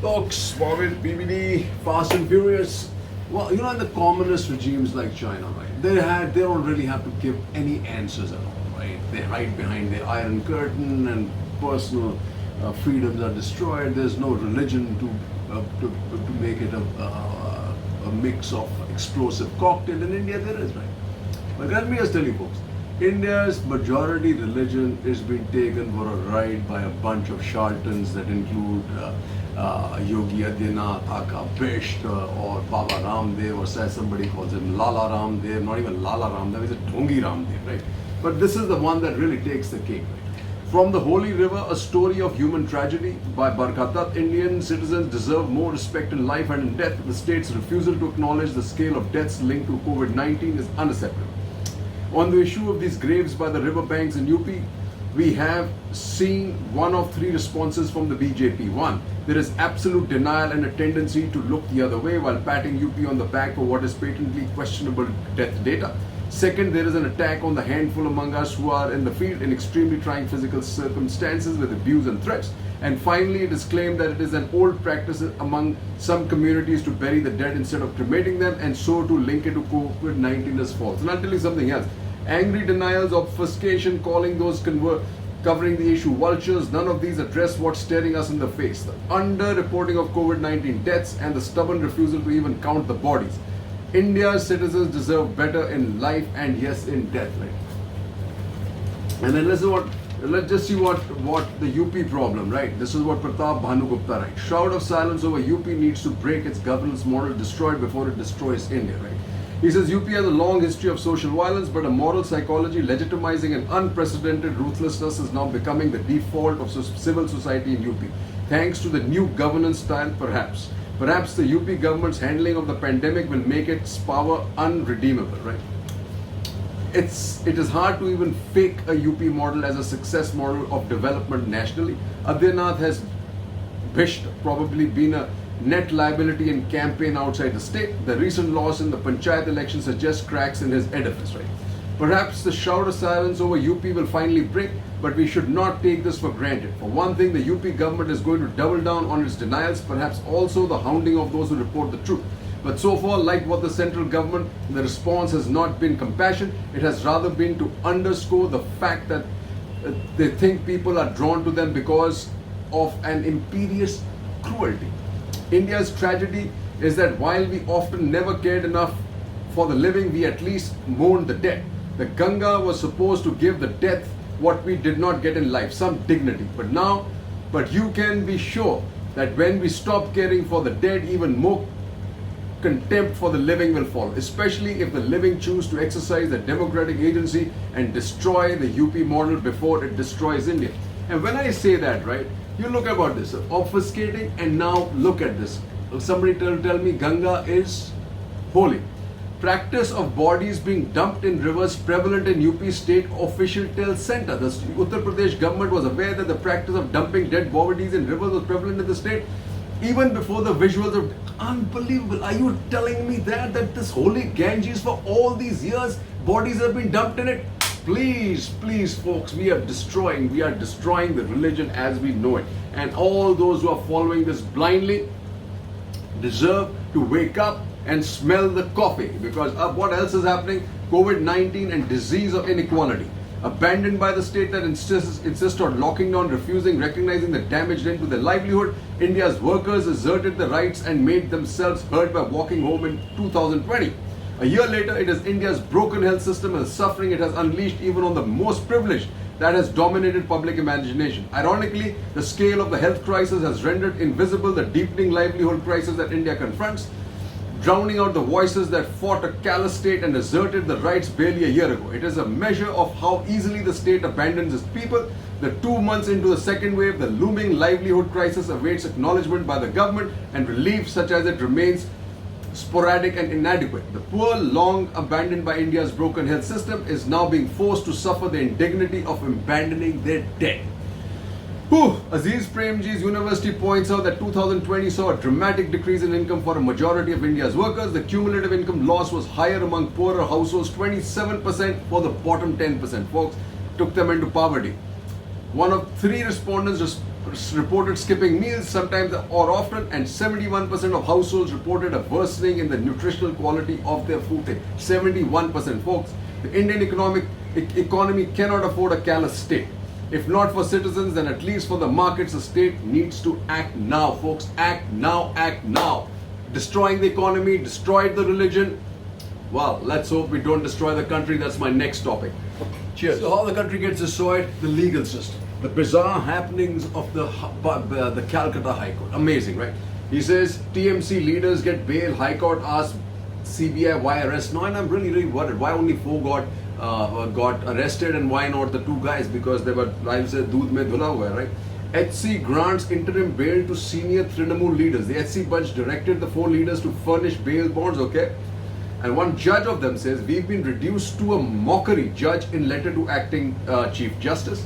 Folks, Morbid, BBD, Fast and Furious. Well, in the communist regimes like China, right? They don't really have to give any answers at all, right? They hide behind the Iron Curtain, and personal freedoms are destroyed. There's no religion to make it a mix of explosive cocktail. In India, there is, right? But let me just tell you, folks. India's majority religion is being taken for a ride by a bunch of charlatans that include Yogi Adityanath, Aka Bisht, or Baba Ramdev, or as somebody calls him Lala Ramdev, not even Lala Ramdev, it's a Dhongi Ramdev, right? But this is the one that really takes the cake, right? From the Holy River, a story of human tragedy by Barkatat, Indian citizens deserve more respect in life and in death. The state's refusal to acknowledge the scale of deaths linked to COVID-19 is unacceptable. On the issue of these graves by the riverbanks in UP, we have seen one of three responses from the BJP. One, there is absolute denial and a tendency to look the other way while patting UP on the back for what is patently questionable death data. Second, there is an attack on the handful among us who are in the field in extremely trying physical circumstances with abuse and threats. And finally, it is claimed that it is an old practice among some communities to bury the dead instead of cremating them, and so to link it to COVID-19 as false. And I'll tell you something else. Angry denials, obfuscation, calling those covering the issue vultures, none of these address what's staring us in the face. The under-reporting of COVID-19 deaths and the stubborn refusal to even count the bodies. India's citizens deserve better in life and yes, in death. Right? And then let's just see what the UP problem, right? This is what Pratap Bhanugupta writes. Shroud of silence over UP needs to break its governance model destroyed before it destroys India, right? He says UP has a long history of social violence, but a moral psychology legitimizing an unprecedented ruthlessness is now becoming the default of civil society in UP. Thanks to the new governance style, perhaps. Perhaps the UP government's handling of the pandemic will make its power unredeemable, right? It is hard to even fake a UP model as a success model of development nationally. Adityanath has probably been a net liability in campaign outside the state. The recent loss in the Panchayat election suggests cracks in his edifice, right? Perhaps the shroud of silence over UP will finally break, but we should not take this for granted. For one thing, the UP government is going to double down on its denials, perhaps also the hounding of those who report the truth. But so far, like what the central government, the response has not been compassion. It has rather been to underscore the fact that they think people are drawn to them because of an imperious cruelty. India's tragedy is that while we often never cared enough for the living, we at least mourned the dead. The Ganga was supposed to give the death what we did not get in life, some dignity. But you can be sure that when we stop caring for the dead, even more contempt for the living will follow, especially if the living choose to exercise the democratic agency and destroy the UP model before it destroys India. And when I say that, right, you look about this, obfuscating, and now look at this. Somebody tell me Ganga is holy. Practice of bodies being dumped in rivers prevalent in UP state official tells center. The Uttar Pradesh government was aware that the practice of dumping dead bodies in rivers was prevalent in the state even before the visuals of unbelievable. Are you telling me that this holy Ganges for all these years bodies have been dumped in it? Please, folks, we are destroying the religion as we know it. And all those who are following this blindly deserve to wake up and smell the coffee, because of what else is happening? COVID-19 and disease of inequality. Abandoned by the state that insists on locking down, refusing, recognizing the damage done to their livelihood, India's workers asserted the rights and made themselves heard by walking home in 2020. A year later, it is India's broken health system and the suffering it has unleashed even on the most privileged that has dominated public imagination. Ironically, the scale of the health crisis has rendered invisible the deepening livelihood crisis that India confronts, drowning out the voices that fought a callous state and asserted the rights barely a year ago. It is a measure of how easily the state abandons its people. The 2 months into the second wave, the looming livelihood crisis awaits acknowledgement by the government, and relief such as it remains sporadic and inadequate. The poor, long abandoned by India's broken health system, is now being forced to suffer the indignity of abandoning their dead. Aziz Premji's university points out that 2020 saw a dramatic decrease in income for a majority of India's workers. The cumulative income loss was higher among poorer households, 27% for the bottom 10%. Folks, took them into poverty. One of three respondents reported skipping meals sometimes or often, and 71% of households reported a worsening in the nutritional quality of their food intake. 71%, folks. The Indian economy cannot afford a callous state. If not for citizens, then at least for the markets, the state needs to act now, folks. Act now, act now. Destroying the economy, destroyed the religion. Well, let's hope we don't destroy the country. That's my next topic. Cheers. So how the country gets destroyed? The legal system. The bizarre happenings of the Calcutta High Court. Amazing, right? He says TMC leaders get bail. High Court asks CBI why arrest. No, and I'm really worried. Why only 4 got arrested and why not the 2 guys? Because they were, I said, doodh mein dhula hua hai, right? HC grants interim bail to senior Trinamool leaders. The HC bunch directed the 4 leaders to furnish bail bonds, okay? And one judge of them says, we've been reduced to a mockery, judge in letter to acting Chief Justice.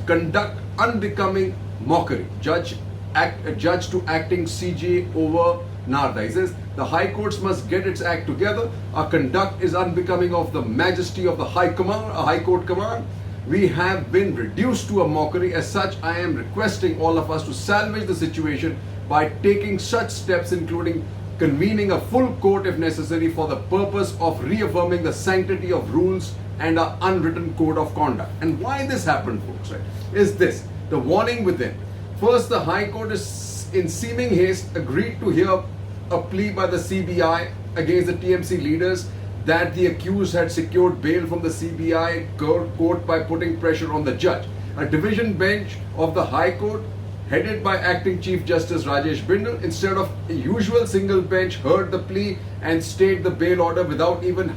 Conduct unbecoming mockery, judge to acting CJ over Narda. He says, the High Courts must get its act together. Our conduct is unbecoming of the majesty of the High Court command. We have been reduced to a mockery. As such, I am requesting all of us to salvage the situation by taking such steps, including convening a full court if necessary for the purpose of reaffirming the sanctity of rules and our unwritten code of conduct. And why this happened, folks, right, is this, the warning within. First, the High Court is in seeming haste agreed to hear a plea by the CBI against the TMC leaders that the accused had secured bail from the CBI court by putting pressure on the judge. A division bench of the High Court, headed by acting Chief Justice Rajesh Bindal, instead of a usual single bench, heard the plea and stayed the bail order without even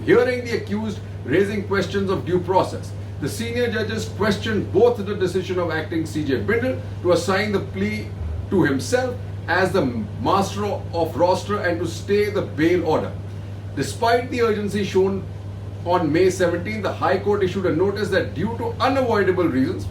hearing the accused raising questions of due process. The senior judges questioned both the decision of acting CJ Bindal to assign the plea to himself as the master of roster and to stay the bail order. Despite the urgency shown on May 17, the High Court issued a notice that due to unavoidable reasons,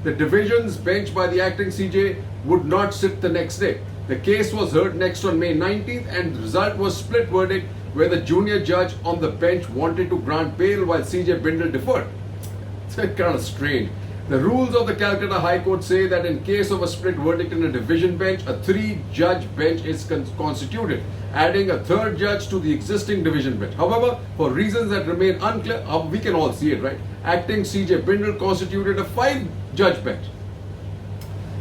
the division's bench by the acting CJ would not sit the next day. The case was heard next on May 19th and the result was split verdict where the junior judge on the bench wanted to grant bail while CJ Bindal deferred. It's kind of strange. The rules of the Calcutta High Court say that in case of a split verdict in a division bench, a 3-judge bench is constituted, adding a 3rd judge to the existing division bench. However, for reasons that remain unclear, we can all see it, right? Acting CJ Bindal constituted a 5-judge bench.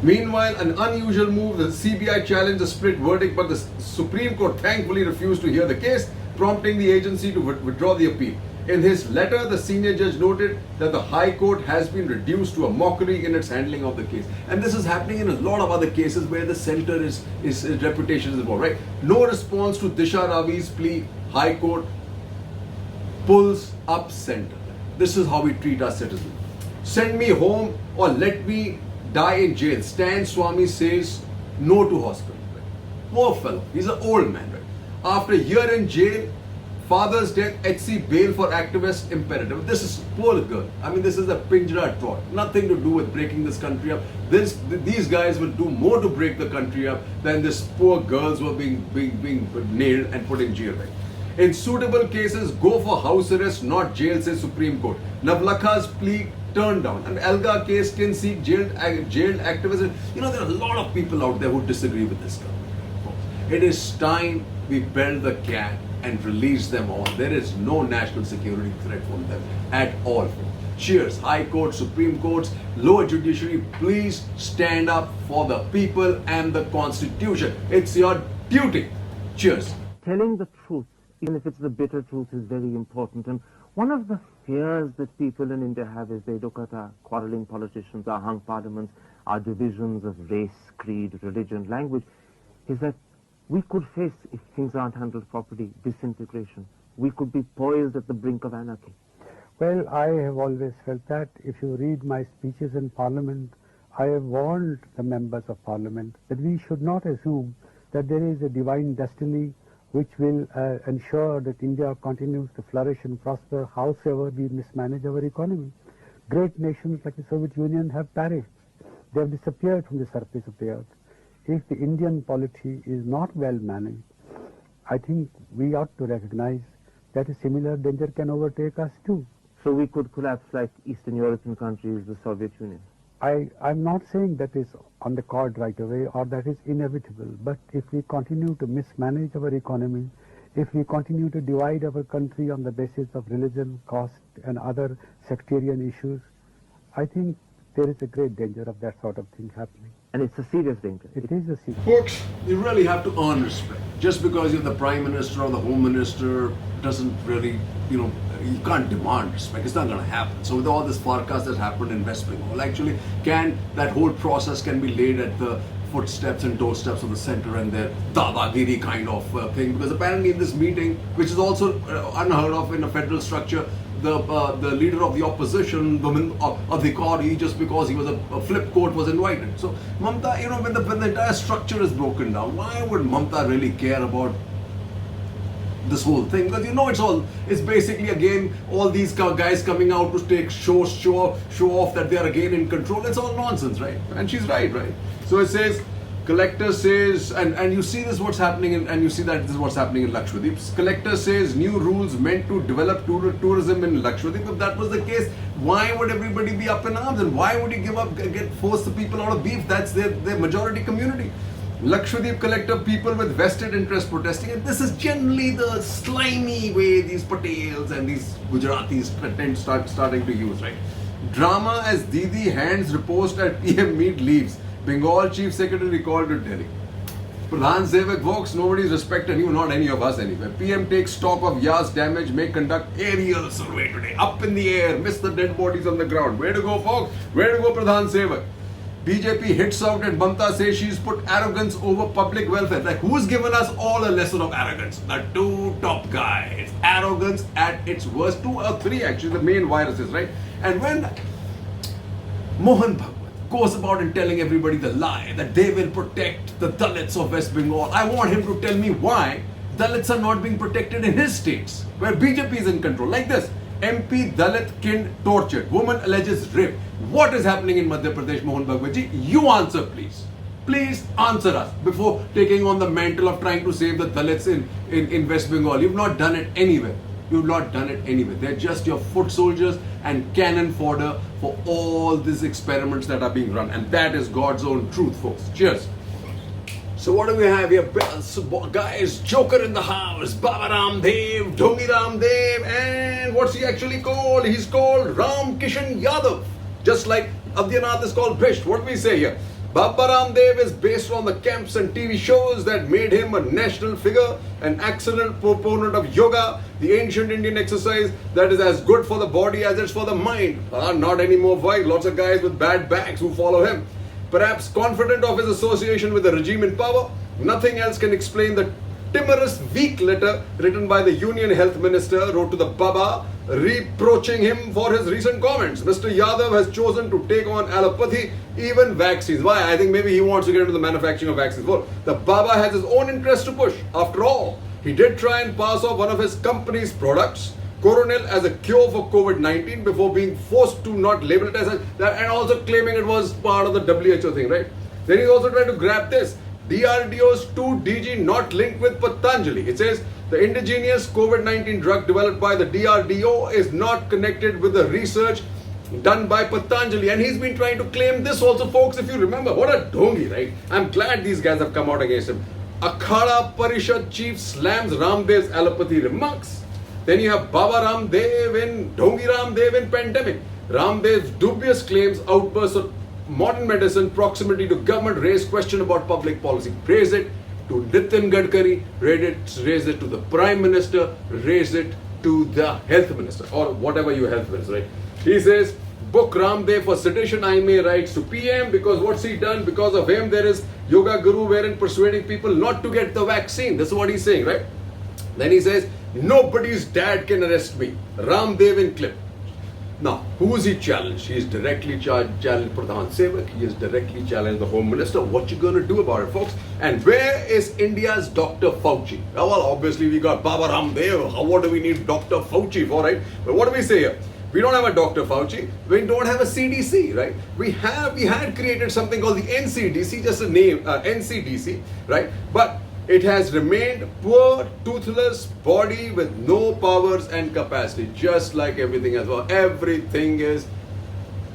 Meanwhile, an unusual move, the CBI challenged a split verdict, but the Supreme Court thankfully refused to hear the case, prompting the agency to withdraw the appeal. In his letter, the senior judge noted that the High Court has been reduced to a mockery in its handling of the case. And this is happening in a lot of other cases where the center is reputation is involved, right? No response to Disha Ravi's plea, High Court pulls up center. This is how we treat our citizens. Send me home or let me die in jail. Stan Swami says no to hospital. Right? Poor fellow. He's an old man, right? After a year in jail, father's death, HC bail for activist imperative. This is poor girl. I mean, this is a Pinjra trot. Nothing to do with breaking this country up. These guys will do more to break the country up than this poor girls who are being nailed and put in jail. Right? In suitable cases, go for house arrest, not jail, says Supreme Court. Navlakha's plea turned down. And Elga case can seek jailed activists. You know, there are a lot of people out there who disagree with this government. It is time we build the cat and release them all. There is no national security threat from them at all. Cheers. High Court, Supreme Courts, lower judiciary, please stand up for the people and the Constitution. It's your duty. Cheers. Telling the truth, even if it's the bitter truth, is very important. And one of the fears that people in India have as they look at our quarreling politicians, our hung parliaments, our divisions of race, creed, religion, language, is that we could face, if things aren't handled properly, disintegration. We could be poised at the brink of anarchy. Well, I have always felt that. If you read my speeches in Parliament, I have warned the members of Parliament that we should not assume that there is a divine destiny which will ensure that India continues to flourish and prosper howsoever we mismanage our economy. Great nations like the Soviet Union have perished. They have disappeared from the surface of the earth. If the Indian polity is not well managed, I think we ought to recognize that a similar danger can overtake us too. So we could collapse like Eastern European countries, the Soviet Union. I'm not saying that is on the card right away or that is inevitable, but if we continue to mismanage our economy, if we continue to divide our country on the basis of religion, caste and other sectarian issues, I think there is a great danger of that sort of thing happening. And it's a serious danger. It is a secret. Folks, you really have to earn respect. Just because you're the Prime Minister or the Home Minister doesn't really, you can't demand respect. It's not going to happen. So with all this forecast that happened in West Bengal, actually, that whole process can be laid at the footsteps and doorsteps of the center and their dadagiri kind of thing. Because apparently in this meeting, which is also unheard of in a federal structure, the leader of the opposition, Adhikari, just because he was a flip court, was invited. So Mamta, when the entire structure is broken down, why would Mamta really care about this whole thing? Because it's basically again all these guys coming out to take show off that they are again in control. It's all nonsense, right? And she's right? So it says, collector says, and you see this what's happening and you see that this is what's happening in Lakshadweep. Collector says new rules meant to develop tourism in Lakshadweep. If that was the case, why would everybody be up in arms and why would you force the people out of beef? That's their majority community. Lakshadweep collector, people with vested interest protesting, and this is generally the slimy way these Patels and these Gujaratis starting to use, right? Drama as Didi hands repost at PM meet leaves. Bengal Chief Secretary recalled to Delhi. Pradhan Sevak Vox, nobody's respected you, not any of us anyway. PM takes stock of Yas damage, may conduct aerial survey today. Up in the air, miss the dead bodies on the ground. Where to go, folks? Where to go, Pradhan Sevak? BJP hits out and Mamta says she's put arrogance over public welfare. Like, who's given us all a lesson of arrogance? The two top guys. Arrogance at its worst. 2 or 3 actually, the main viruses, right? And when Mohan Bhagwat goes about and telling everybody the lie that they will protect the Dalits of West Bengal, I want him to tell me why Dalits are not being protected in his states, where BJP is in control. Like this, MP Dalit kind tortured, woman alleges rape. What is happening in Madhya Pradesh, Mohan Bhagwat ji? You answer, please. Please answer us before taking on the mantle of trying to save the Dalits in West Bengal. You've not done it anywhere. You've not done it anywhere. They're just your foot soldiers and cannon fodder for all these experiments that are being run. And that is God's own truth, folks. Cheers. So what do we have here? Guys, Joker in the house, Baba Ramdev, Dhongi Ramdev, and what's he actually called? He's called Ram Kishan Yadav. Just like Adhyanath is called Bhisht. What do we say here? Baba Ramdev is based on the camps and TV shows that made him a national figure, an excellent proponent of yoga, the ancient Indian exercise that is as good for the body as it's for the mind. Not anymore, boy. Lots of guys with bad backs who follow him. Perhaps confident of his association with the regime in power, nothing else can explain the timorous, weak letter written by the Union Health Minister wrote to the Baba, reproaching him for his recent comments. Mr. Yadav has chosen to take on allopathy, even vaccines. Why? I think maybe he wants to get into the manufacturing of vaccines. Well, the Baba has his own interest to push. After all, he did try and pass off one of his company's products, Coronel, as a cure for COVID-19 before being forced to not label it as that, and also claiming it was part of the WHO thing, right? Then he's also trying to grab this. DRDO's 2DG not linked with Patanjali. It says the indigenous COVID-19 drug developed by the DRDO is not connected with the research done by Patanjali. And he's been trying to claim this also, folks, if you remember. What a dongi, right? I'm glad these guys have come out against him. Akhada Parishad chief slams Ramdev's allopathy remarks. Then you have Baba Ramdev and Dhongi Ramdev in pandemic. Ramdev's dubious claims, outbursts of modern medicine, proximity to government, raise question about public policy. Raise it to Nitin Gadkari, raise it to the Prime Minister, raise it to the Health Minister, or whatever your Health Minister, right? He says, book Ramdev for sedition, I may writes to PM, because what's he done? Because of him, there is Yoga Guru wherein persuading people not to get the vaccine. This is what he's saying, right? Then he says, nobody's dad can arrest me. Ramdev in clip. Now, who is he challenged? He is directly challenged Pradhan Sevak. He is directly challenged the Home Minister. What you going to do about it, folks? And where is India's Dr. Fauci? Well, obviously we got Baba Ramdev. What do we need Dr. Fauci for, right? But what do we say here? We don't have a Dr. Fauci. We don't have a CDC, right? We had created something called the NCDC, just a name, NCDC, right? But it has remained poor, toothless body with no powers and capacity, just like everything as well. Everything is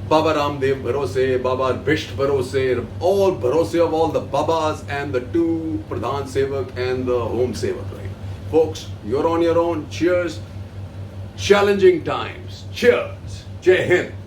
Baba Ramdev Bharose, Baba Bisht Bharose, all Bharose of all the Babas and the two Pradhan Sevak and the Home Sevak, right? Folks, you're on your own. Cheers. Challenging times. Cheers. Jai Hind.